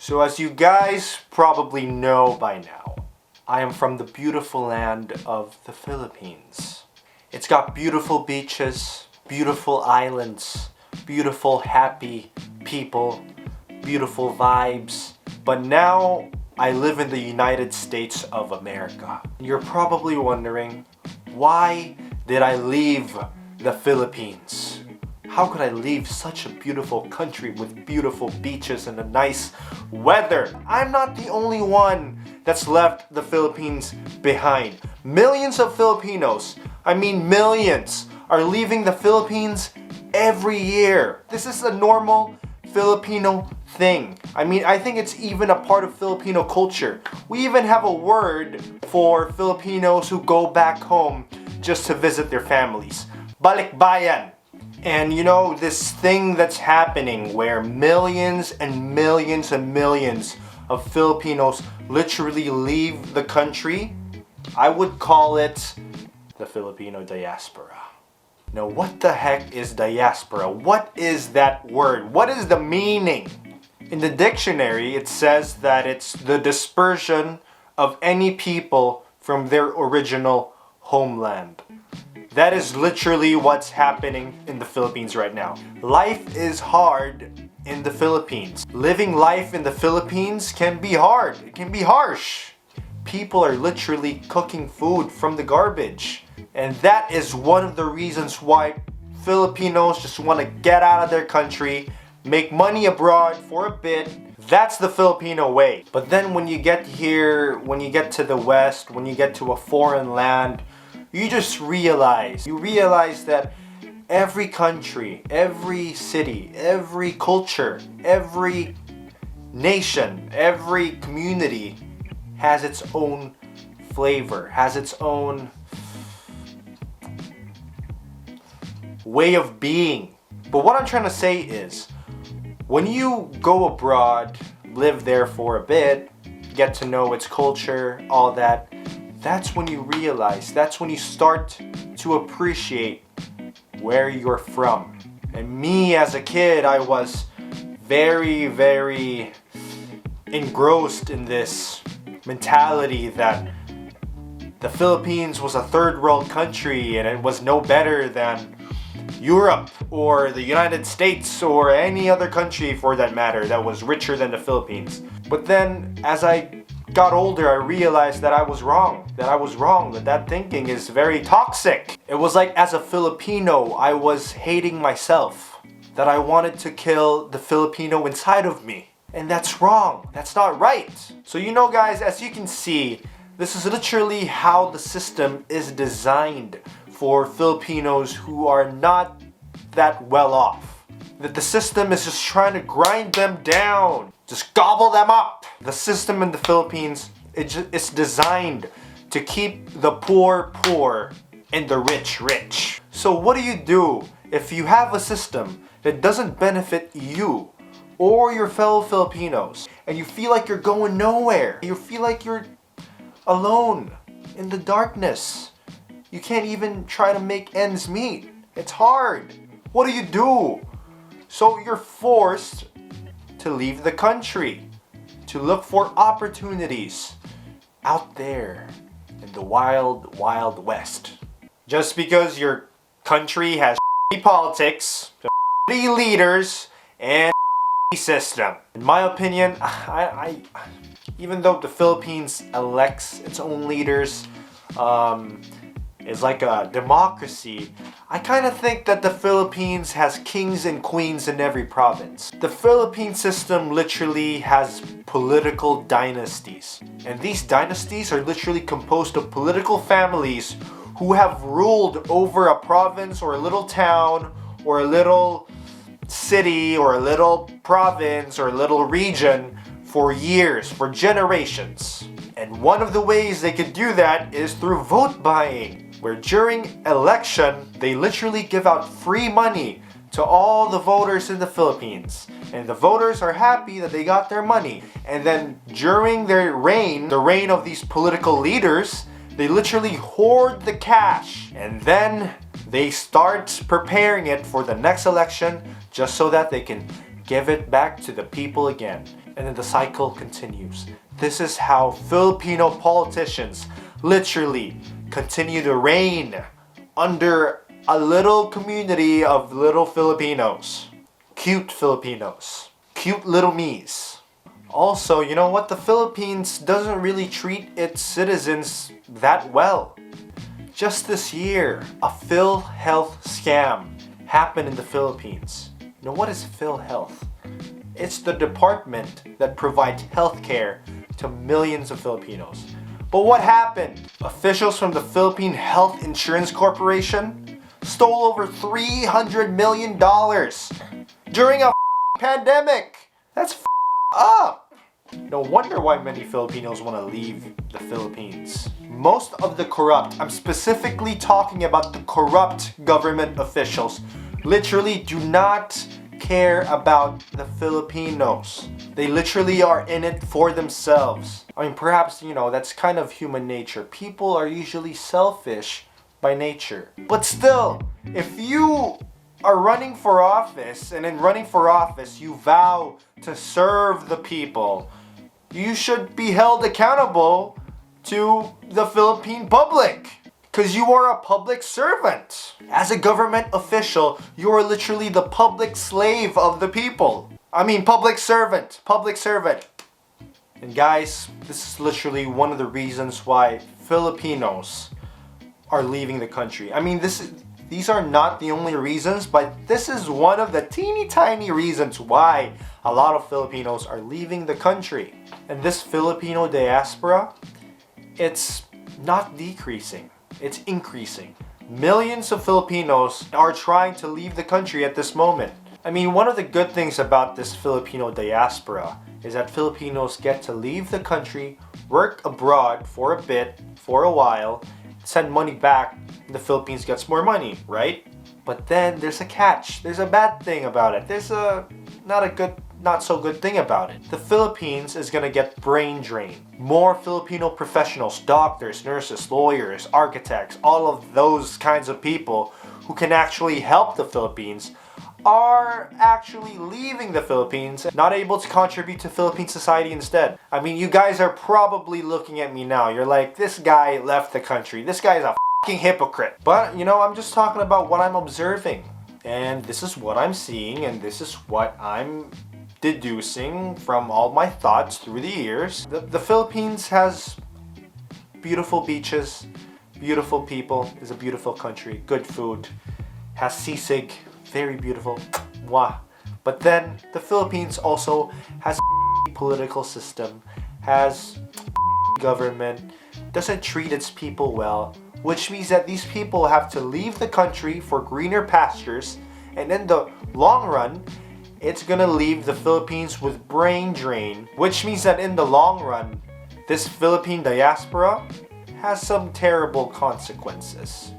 So as you guys probably know by now, I am from the beautiful land of the Philippines. It's got beautiful beaches, beautiful islands, beautiful happy people, beautiful vibes. But now I live in the United States of America. You're probably wondering, why did I leave the Philippines? How could I leave such a beautiful country with beautiful beaches and a nice weather? I'm not the only one that's left the Philippines behind. Millions of Filipinos, I mean millions, are leaving the Philippines every year. This is a normal Filipino thing. I think it's even a part of Filipino culture. We even have a word for Filipinos who go back home just to visit their families. Balikbayan. And you know, this thing that's happening where millions and millions and millions of Filipinos literally leave the country, I would call it the Filipino Diaspora. Now, what the heck is diaspora? What is that word? What is the meaning? In the dictionary, it says that it's the dispersion of any people from their original homeland. That is literally what's happening in the Philippines right now. Life is hard in the Philippines. Living life in the Philippines can be hard. It can be harsh. People are literally cooking food from the garbage. And that is one of the reasons why Filipinos just want to get out of their country, make money abroad for a bit. That's the Filipino way. But then when you get here, when you get to the West, when you get to a foreign land, you just realize that every country, every city, every culture, every nation, every community has its own flavor, has its own way of being. But what I'm trying to say is, when you go abroad, live there for a bit, get to know its culture, all that, that's when you realize, that's when you start to appreciate where you're from. And me as a kid, I was very, very engrossed in this mentality that the Philippines was a third world country and it was no better than Europe or the United States or any other country for that matter that was richer than the Philippines. But then as I got older, I realized that I was wrong, that thinking is very toxic. It was like, as a Filipino, I was hating myself, that I wanted to kill the Filipino inside of me. And that's wrong. That's not right. So you know guys, as you can see, this is literally how the system is designed for Filipinos who are not that well off. That the system is just trying to grind them down, just gobble them up. The system in the Philippines, it's designed to keep the poor poor and the rich rich. So what do you do if you have a system that doesn't benefit you or your fellow Filipinos, and you feel like you're going nowhere? You feel like you're alone in the darkness. You can't even try to make ends meet. It's hard. What do you do? So you're forced to leave the country, to look for opportunities out there in the wild, wild west. Just because your country has politics, leaders, and system. In my opinion, I even though the Philippines elects its own leaders, is like a democracy, I kind of think that the Philippines has kings and queens in every province. The Philippine system literally has political dynasties. And these dynasties are literally composed of political families who have ruled over a province or a little town or a little city or a little province or a little region for years, for generations. And one of the ways they could do that is through vote buying, where during election, they literally give out free money to all the voters in the Philippines. And the voters are happy that they got their money. And then during their reign, the reign of these political leaders, they literally hoard the cash. And then they start preparing it for the next election just so that they can give it back to the people again. and then the cycle continues. This is how Filipino politicians literally continue to reign under a little community of little Filipinos. Cute Filipinos. Cute little me's. Also, you know what? The Philippines doesn't really treat its citizens that well. Just this year, a PhilHealth scam happened in the Philippines. You know what is PhilHealth? It's the department that provides healthcare to millions of Filipinos. But what happened? Officials from the Philippine Health Insurance Corporation stole over $300 million during a pandemic. That's up. No wonder why many Filipinos want to leave the Philippines. Most of the corrupt, I'm specifically talking about the corrupt government officials, literally do not care about the Filipinos. They literally are in it for themselves. I mean, perhaps, that's kind of human nature. People are usually selfish by nature. But still, if you are running for office, and in running for office, you vow to serve the people, you should be held accountable to the Philippine public. Because you are a public servant. As a government official, you are literally the public slave of the people. I mean, public servant. Public servant. And guys, this is literally one of the reasons why Filipinos are leaving the country. I mean, these are not the only reasons, but this is one of the teeny tiny reasons why a lot of Filipinos are leaving the country. And this Filipino diaspora, it's not decreasing. It's increasing. Millions of Filipinos are trying to leave the country at this moment. I mean, one of the good things about this Filipino diaspora is that Filipinos get to leave the country, work abroad for a bit, for a while, send money back, and the Philippines gets more money, right? But then there's a catch. There's a bad thing about it. There's a not so good thing about it. The Philippines is gonna get brain drained. More Filipino professionals, doctors, nurses, lawyers, architects, all of those kinds of people who can actually help the Philippines are actually leaving the Philippines, not able to contribute to Philippine society instead. I mean, you guys are probably looking at me now. You're like, this guy left the country. This guy is a fucking hypocrite. But, I'm just talking about what I'm observing. And this is what I'm seeing, and this is what I'm deducing from all my thoughts through the years. The Philippines has beautiful beaches, beautiful people, is a beautiful country, good food, has sisig, very beautiful, mwah. But then the Philippines also has a political system, has a government, doesn't treat its people well, which means that these people have to leave the country for greener pastures, and in the long run, it's gonna leave the Philippines with brain drain, which means that in the long run, this Philippine diaspora has some terrible consequences.